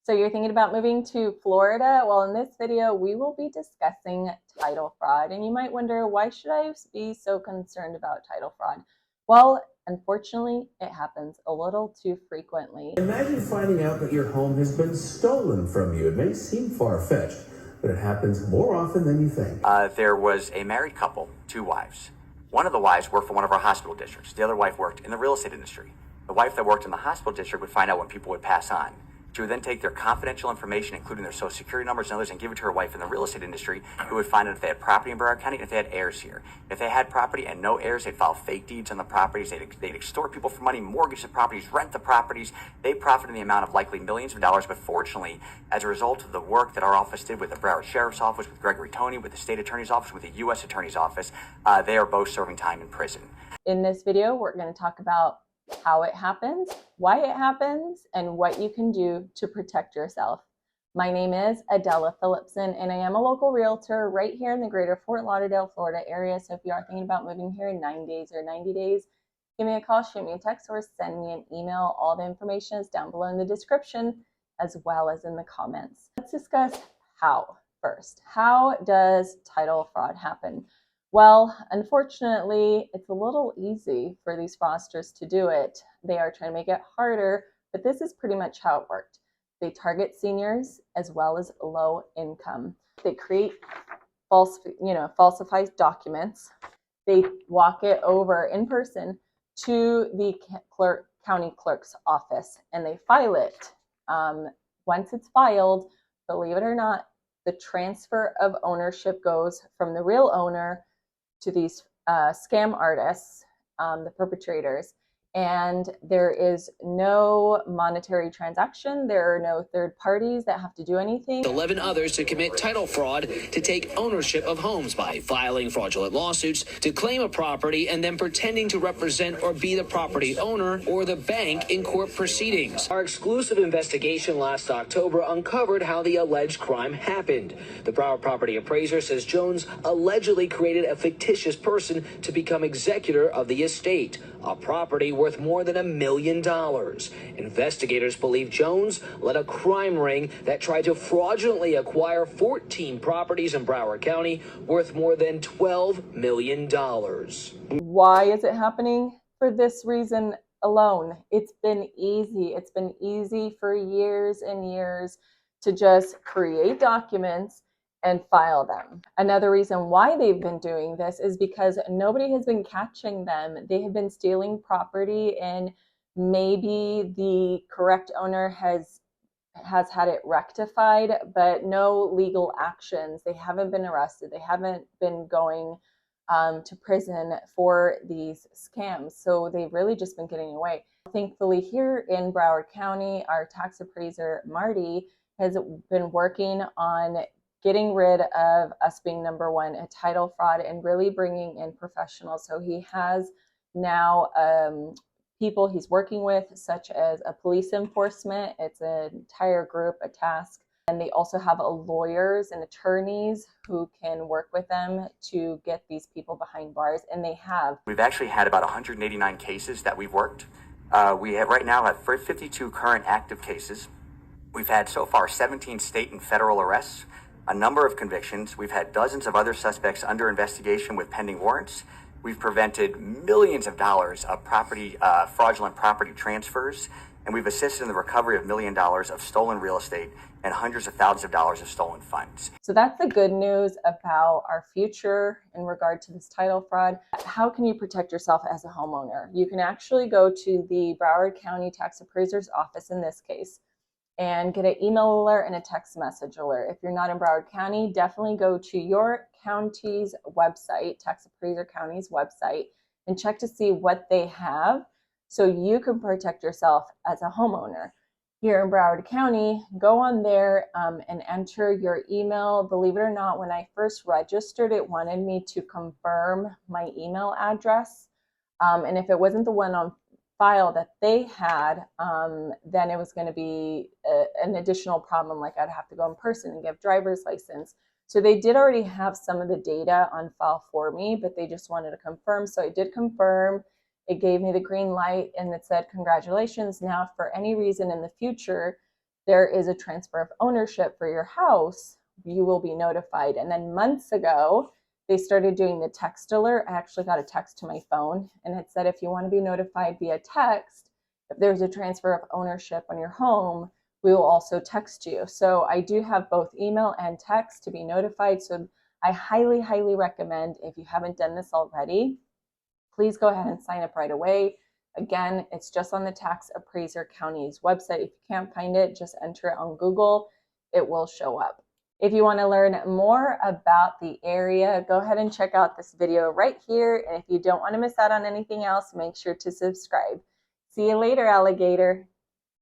So you're thinking about moving to Florida? Well, in this video, we will be discussing title fraud. And you might wonder, why should I be so concerned about title fraud? Well, unfortunately, it happens a little too frequently. Imagine finding out that your home has been stolen from you. It may seem far-fetched, but it happens more often than you think. There was a married couple, 2 wives. One of the wives worked for one of our hospital districts. The other wife worked in the real estate industry. The wife that worked in the hospital district would find out when people would pass on. She would then take their confidential information, including their social security numbers and others, and give it to her wife in the real estate industry, who would find out if they had property in Broward County and if they had heirs here. If they had property and no heirs, they'd file fake deeds on the properties. They'd extort people for money, mortgage the properties, rent the properties. They profited in the amount of likely millions of dollars, but fortunately, as a result of the work that our office did with the Broward Sheriff's Office, with Gregory Tony, with the State Attorney's Office, with the U.S. Attorney's Office, they are both serving time in prison. In this video, we're going to talk about how it happens, why it happens, and what you can do to protect yourself. My name is Adela Philipson, and I am a local realtor right here in the greater Fort Lauderdale, Florida area. So if you are thinking about moving here in 9 days or 90 days, give me a call, shoot me a text, or send me an email. All the information is down below in the description as well as in the comments. Let's discuss how first. How does title fraud happen? Well, unfortunately, it's a little easy for these fraudsters to do it. They are trying to make it harder, but this is pretty much how it worked. They target seniors as well as low income. They create falsified documents. They walk it over in person to the county clerk's office and they file it. Once it's filed, believe it or not, the transfer of ownership goes from the real owner to these scam artists, the perpetrators, and there is no monetary transaction. There are no third parties that have to do anything. 11 others to commit title fraud to take ownership of homes by filing fraudulent lawsuits to claim a property and then pretending to represent or be the property owner or the bank in court proceedings. Our exclusive investigation last October uncovered how the alleged crime happened. The Broward property appraiser says Jones allegedly created a fictitious person to become executor of the estate, a property worth more than $1 million. Investigators believe Jones led a crime ring that tried to fraudulently acquire 14 properties in Broward County worth more than $12 million. Why is it happening? For this reason alone. It's been easy. It's been easy for years and years to just create documents and file them. Another reason why they've been doing this is because nobody has been catching them. They have been stealing property and maybe the correct owner has had it rectified, but no legal actions. They haven't been arrested. They haven't been going to prison for these scams. So they've really just been getting away. Thankfully, here in Broward County, our tax appraiser, Marty, has been working on getting rid of us being number one at title fraud and really bringing in professionals. So he has now people he's working with, such as a police enforcement. It's an entire group, a task. And they also have lawyers and attorneys who can work with them to get these people behind bars, and they have. We've actually had about 189 cases that we've worked. We have right now have 52 current active cases. We've had so far 17 state and federal arrests, a number of convictions. We've had dozens of other suspects under investigation with pending warrants. We've prevented millions of dollars of fraudulent property transfers, and we've assisted in the recovery of $1 million of stolen real estate and hundreds of thousands of dollars of stolen funds. So that's the good news about our future in regard to this title fraud. How can you protect yourself as a homeowner? You can actually go to the Broward County Tax Appraiser's office in this case and get an email alert and a text message alert. If you're not in Broward County, definitely go to your county's website, Tax Appraiser County's website, and check to see what they have so you can protect yourself as a homeowner. Here in Broward County, go on there and enter your email. Believe it or not, when I first registered, it wanted me to confirm my email address. And if it wasn't the one on file that they had, then it was going to be an additional problem, like I'd have to go in person and give driver's license. So they did already have some of the data on file for me, but they just wanted to confirm. So I did confirm. It gave me the green light and it said, congratulations. Now, if for any reason in the future there is a transfer of ownership for your house, you will be notified. And then months ago, they started doing the text alert. I actually got a text to my phone, and it said if you want to be notified via text, if there's a transfer of ownership on your home, we will also text you. So I do have both email and text to be notified. So I highly, highly recommend, if you haven't done this already, please go ahead and sign up right away. Again, it's just on the Tax Appraiser County's website. If you can't find it, just enter it on Google. It will show up. If you want to learn more about the area, go ahead and check out this video right here. And if you don't want to miss out on anything else, make sure to subscribe. See you later, alligator.